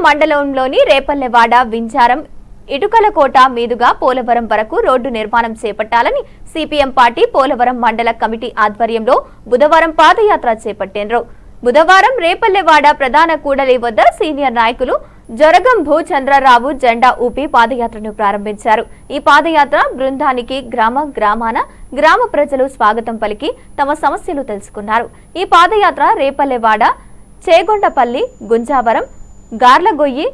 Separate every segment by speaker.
Speaker 1: మండలంలోని రేపల్లెవాడ వింజారం ఇటుకలకోట మీదుగా పోలవరం వరకు రోడ్డు నిర్మాణం చేపట్టాలని సిపిఎం పార్టీ పోలవరం మండల కమిటీ ఆధ్వర్యంలో బుధవారం పాదయాత్ర చేపట్టారు. బుధవారం రేపల్లెవాడ ప్రధాన కూడలి వద్ద సీనియర్ నాయకులు జొరగం భూచంద్రరావు జెండా ఊపి పాదయాత్రను ప్రారంభించారు. ఈ పాదయాత్ర బృందానికి గ్రామ ప్రజలు స్వాగతం పలికి తమ సమస్యలు తెలుసుకున్నారు. ఈ పాదయాత్ర రేపల్లెవాడ, చేగొండపల్లి, గుంజావరం, గార్లగొయ్యి,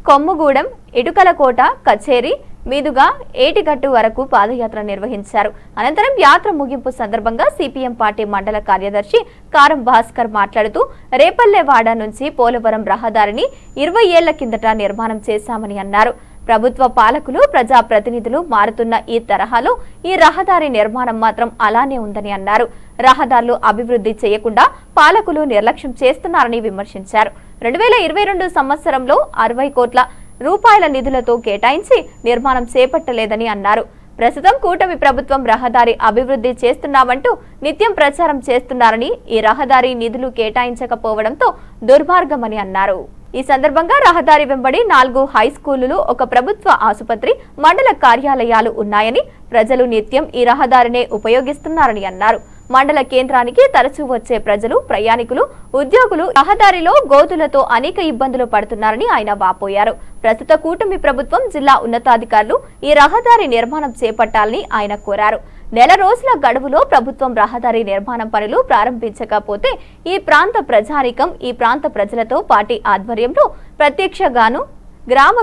Speaker 1: కొమ్ముగూడెం, ఇటుకలకోట, కచేరి మీదుగా ఏటిగట్టు వరకు పాదయాత్ర నిర్వహించారు. అనంతరం యాత్ర ముగింపు సందర్భంగా సిపిఎం పార్టీ మండల కార్యదర్శి కారం భాస్కర్ మాట్లాడుతూ రేపల్లెవాడ నుంచి పోలవరం రహదారిని 20 ఏళ్ల కిందట నిర్మాణం చేశామని అన్నారు. ప్రభుత్వ పాలకులు, ప్రజా ప్రతినిధులు మారుతున్న ఈ తరహాలో ఈ రహదారి నిర్మాణం మాత్రం అలానే ఉందని అన్నారు. రహదారులు అభివృద్ధి చేయకుండా పాలకులు నిర్లక్ష్యం చేస్తున్నారని విమర్శించారు. 2022 సంవత్సరంలో 60 కోట్ల రూపాయల నిధులతో కేటాయించి నిర్మాణం చేపట్టలేదని అన్నారు. ప్రస్తుతం కూటమి ప్రభుత్వం రహదారి అభివృద్ధి చేస్తున్నామంటూ నిత్యం ప్రచారం చేస్తున్నారని, ఈ రహదారి నిధులు కేటాయించకపోవడంతో దుర్మార్గమని అన్నారు. ఈ సందర్భంగా రహదారి వెంబడి 4 హై స్కూలులు, 1 ప్రభుత్వ ఆసుపత్రి, మండల కార్యాలయాలు ఉన్నాయని, ప్రజలు నిత్యం ఈ రహదారినే ఉపయోగిస్తున్నారని అన్నారు. మండల కేంద్రానికి తరచూ వచ్చే ప్రజలు, ప్రయాణికులు, ఉద్యోగులు రహదారిలో గోతులతో అనేక ఇబ్బందులు పడుతున్నారని ఆయన వాపోయారు. ప్రస్తుత కూటమి ప్రభుత్వం, జిల్లా ఉన్నతాధికారులు ఈ రహదారి నిర్మాణం చేపట్టాలని ఆయన కోరారు. నెల రోజుల గడువులో ప్రభుత్వం రహదారి నిర్మాణం పనులు ప్రారంభించకపోతే ఈ ప్రాంత ప్రజానికం, ఈ ప్రాంత ప్రజలతో పార్టీ ఆధ్వర్యంలో ప్రత్యక్షగాను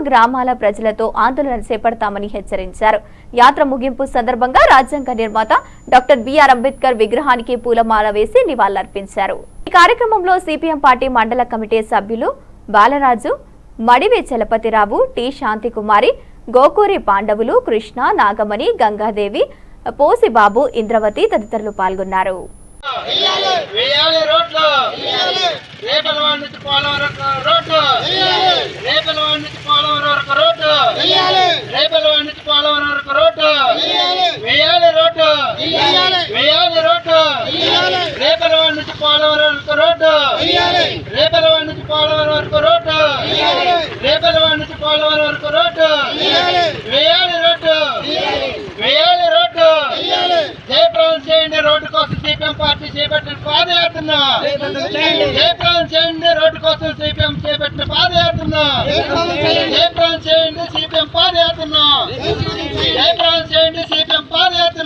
Speaker 1: గ్రామాల ప్రజలతో ఆందోళన చేపడతామని హెచ్చరించారు. యాత్ర ముగింపు సందర్భంగా రాజ్యాంగ నిర్మాత డాక్టర్ బిఆర్ అంబేద్కర్ విగ్రహానికి పూలమాల వేసి నివాళులర్పించారు. ఈ కార్యక్రమంలో సిపిఎం పార్టీ మండల కమిటీ సభ్యులు బాలరాజు, మడివి చలపతిరావు, టి శాంతికుమారి, గోకూరి పాండవులు, కృష్ణ, నాగమణి, గంగాదేవి, పోసిబాబు, ఇంద్రవతి తదితరులు పాల్గొన్నారు.
Speaker 2: రోడ్డు కోసం సిపిఎం పార్టీ చేపట్టిన పాదయాత్ర, జయప్రదం చేయండి. రోడ్డు కోసం సిపిఎం చేపట్టిన పాదయాత్ర, జయప్రదం చేయండి. సిపిఎం పాదయాత్ర, జయప్రదం చేయండి. సిపిఎం పాదయాత్ర.